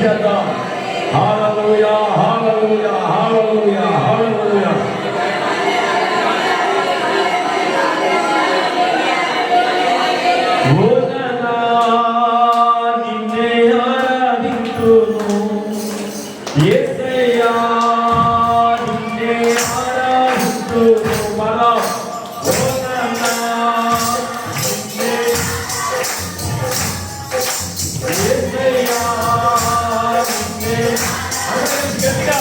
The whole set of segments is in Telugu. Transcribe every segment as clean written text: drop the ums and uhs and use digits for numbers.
చేద్దాం. హల్లెలూయా హల్లెలూయా హల్లెలూయా హల్లెలూయా. హోసన్నా నిన్నే ఆరాధింతును యేసయ్యా నిన్నే ఆరాధింతును. మనం హోసన్నా నిన్నే యేసయ్యా నిన్నే ఆరాధించుగా.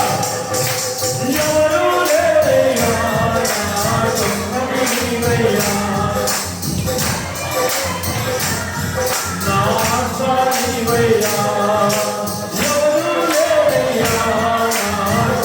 ఎవరు లేరయ్యా నా సొంతము నీవయ్యా, నా ఆశ నీవయ్యా. ఎవరు లేరయ్యా నా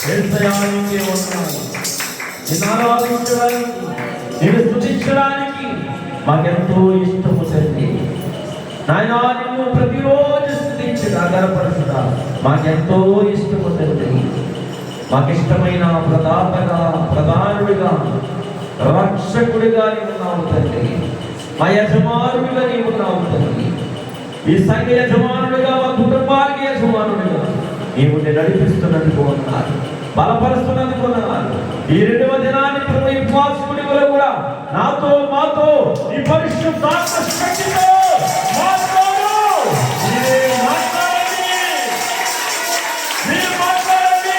యేసయ్యానికి వందనాలు. నిన్ను ఆరాధించడానికి, నిన్ను స్తుతించడానికి మాకెంతో ఇష్టము తండ్రి. నాయనా నిన్ను ప్రతిరోజు స్తుతించి ఆధారపరచుట మాకెంతో ఇష్టము తండ్రి. మాకిష్టమైన ప్రదాతగా, ప్రధానుడిగా, రక్షకుడిగా నీవు ఉన్నావు తండ్రి. మా యజమానుడిగా నీవు ఉన్నావు తండ్రి. ఈ సంఘ యజమానుడిగా, మా కుటుంబానికి యజమానుడిగా నీవు నడిపిస్తున్నందుకు ఉన్నారు, బలపరుస్తున్నందుకు ఉన్నారు. ఈ 2వ దినాన్ని ప్రతి ఉపవాసకుడి వల్ల కూడా నాతో మాతో ఈ పరిశుద్ధాత్మ శక్తితో మాట్లాడు. మీరు మాట్లాడండి, మీరు మాట్లాడండి,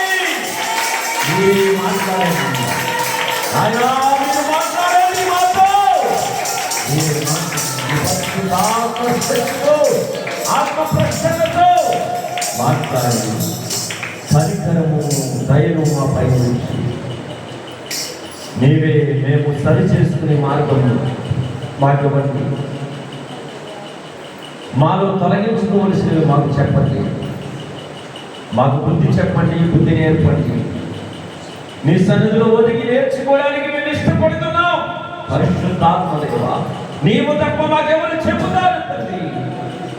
మీరు మాట్లాడండి. అయ్యా మీరు మాట్లాడండి మాతో. మీరు పరిశుద్ధాత్మ శక్తితో, ఆత్మ ప్రసన్నతో మాట్లాడండి. పరికరము దయను మా పైన ఉంచి నీవే మేము సరి చేసుకునే మార్గము మాకివ్వండి. మాలో తొలగించుకోవలసినవి మాకు చెప్పండి. మాకు బుద్ధి చెప్పండి, బుద్ధి నేర్పండి. నీ సన్నిధిలో ఒదిగి నేర్చుకోవడానికి మేము ఇష్టపడుతున్నాం. పరిశుద్ధాత్మ దేవా, నీవు తప్ప మాకెవరు చెబుతారు తండ్రి?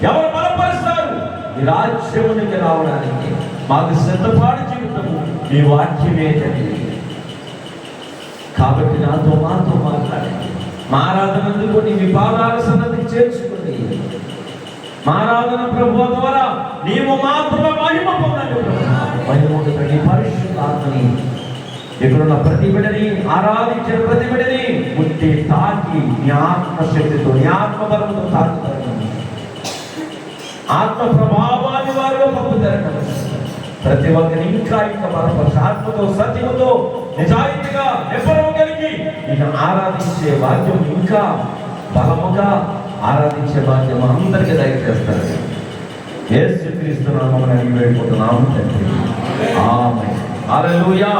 ఎవరు బలపరుస్తారు? నీ రాజ్యమునికి రావడానికి మాకు సిద్ధపాటు జీవితము నీ వాక్యమే తండ్రి. కాబట్టి నాతో మాతో మాట్లాడండి. మా ఆరాధన అందుకొని మీ పాదాల సన్నదికి చేర్చుకుని మా ఆరాధన ప్రభువు ద్వారా నీవు మాత్రమే మహిమ పొందండి. మహిమ పరిశుద్ధాత్మని ఇక్కడున్న ప్రతి బిడ్డని, ఆరాధించిన ప్రతి బిడ్డని ముట్టి తాకి నీ ఆత్మశక్తితో, నీ ఆత్మబలంతో తాకుతారు. ఆత్మ ప్రభావాన్ని వారిలో పంపుతారు. ప్రతి ఒక్కరిని ఇంకా బలపరిచి ఆత్మతో, సత్యముతో, నిజాయితీగా, నిబ్బరము కలిగి నేను ఆరాధించే భాగ్యం, ఇంకా బలముగా ఆరాధించే భాగ్యం అందరికీ దయచేస్తారు. యేసుక్రీస్తు నామమున అడిగి వేడుకుంటున్నాము తండ్రి. ఆమేన్. హల్లెలూయా.